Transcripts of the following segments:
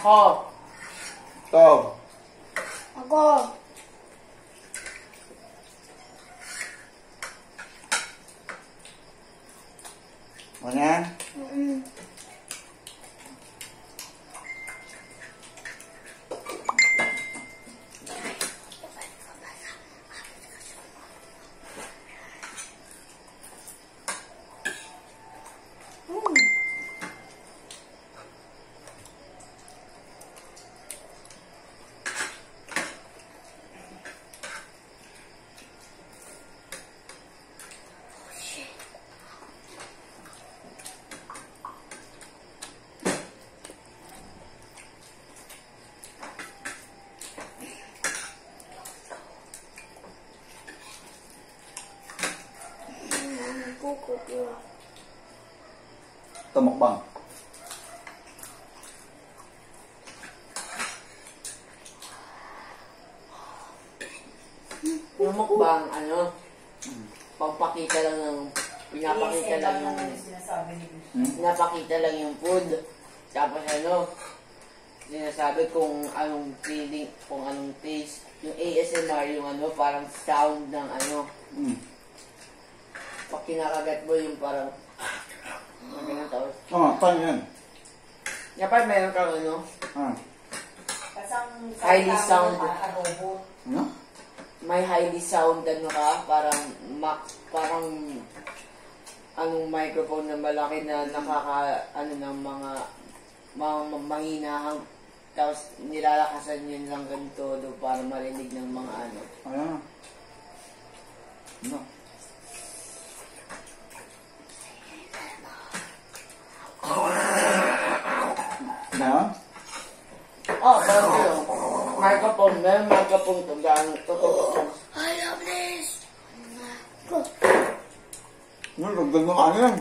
Ako. Ikaw. Ako. Ano? Ito mukbang. Yung mukbang, ano, pagpakita lang ng, pinapakita lang yung, pinapakita lang yung food. Tapos ano, sinasabi kung anong feeling, kung anong taste. Yung ASMR, yung ano, parang sound ng ano. Pag kinakagat mo yung parang, ano ganun tawag? Paano yan? Kapag meron kang ano, Kasang highly sound. Ano? May highly sound ano ka, parang anong microphone na malaki na ano ng mga manginahang, tapos nilalakasan yun lang ganito para marinig ng mga ano. Ayan. Ano? Na? Parang yun. Microphone, may microphone to, gano'n, totoo. I love this. Lagdag ng ano yan?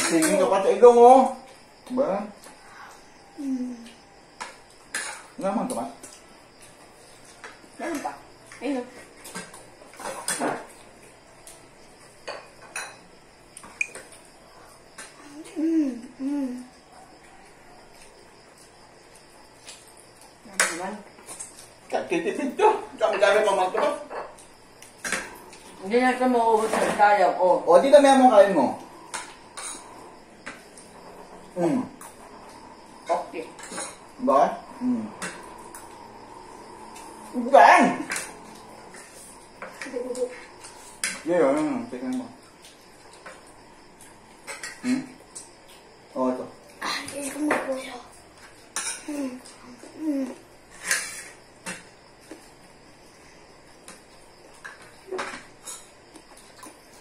Sige ka pa sa ilong, oh. Ba? Naman ito ba? Meron pa. Ayun. Kakitipid to. Dami-dami pa mga ito. Hindi na ito mauubos ng sayang. O, dito may mo kain mo. Okay. Ba? Bang! Yun. Tingnan mo. O, ito. Hindi ko magpuso.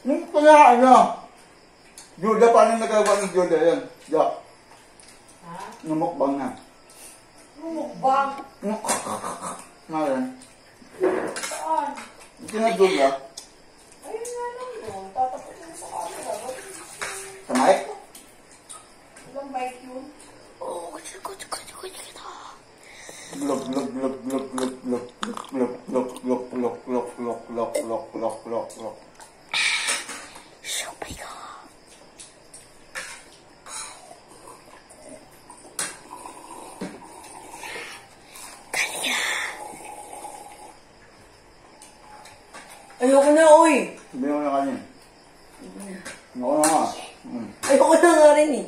Yung kaya ano? Juda, paano nagagawa ng Juda yan? Ja. Namukbang na. Mukbang. Ngayon. Saan? Hindi na Juda. Ayun nga lang yun. Tatapusin mo sa camera. Sa mic? Ilang bite yun? Glok, glok, glok, glok, glok, glok, glok, glok, glok, glok, glok, glok, glok, glok, glok, glok, glok. Ayoko na, uy! Sabihin mo na kanya. Ayoko na nga. Ayoko na nga rin eh.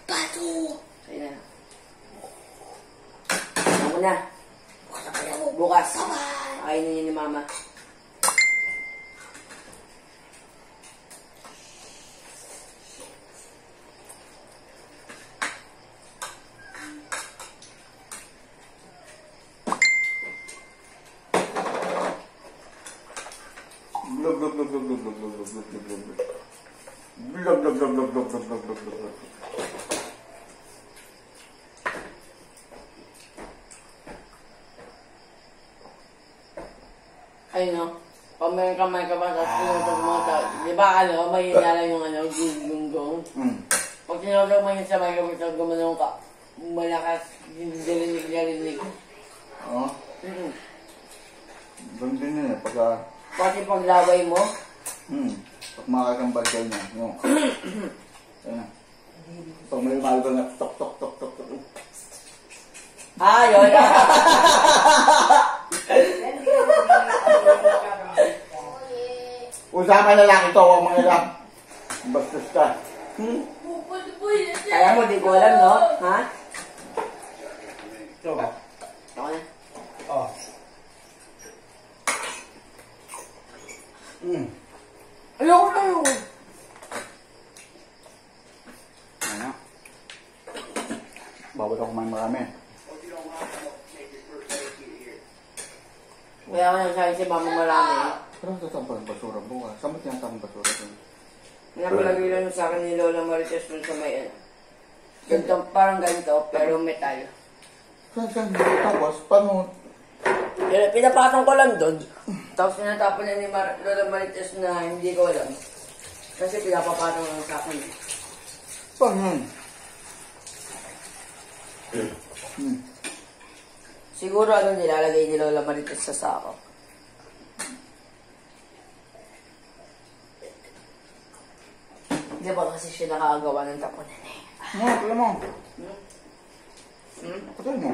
Pato. Ayun na. Ayoko na. Bukas. Kainin niya ni Mama. Glok, glok, glok, glok, glok, glok, glok, glok, glok, glok, glok. Glok, glok, glok, glok, glok, glok, glok, glok, glok, glok. Ayun no. Pag may kamay ka pa, tapos tinutog mo, di ba ano, mahina lang yung ano, gunggong. Pag tinutog mo yun sa may kamay, gumanong ka. malakas yung dilinig. Oo. Mm. Ganun din yun eh. Pagka, Pati paglaway mo, pag makakambal kayo niya. Yung, ayun. Pag may malbal na tok tok tok tok tok. yun. Usapan na lang ito, huwag mga lang. Bastos ka. Kaya mo, di ko alam, no? Ha? Ito ba? Ako na. Oh. Ayoko na yun. Ano? Bawal ako kumain marami. Kaya ako nagsabi si mama marami. Pero sasabang basura bukas. Saan mo tinatapang basura dun? Napalagay lang sa akin ni Lola Marites dun sa may ano. Ganito, parang ganito, pero metal. Saan? Tapos, paano? Pinapatong ko lang doon. Tapos pinatapon na ni Lola Marites na hindi ko alam. Kasi pinapapatong lang sa akin. Paano yan? Siguro ano nilalagay ni Lola Marites sa sako. Di ba kasi siya nakakagawa ng tapunan eh. Alam mo. Patay mo.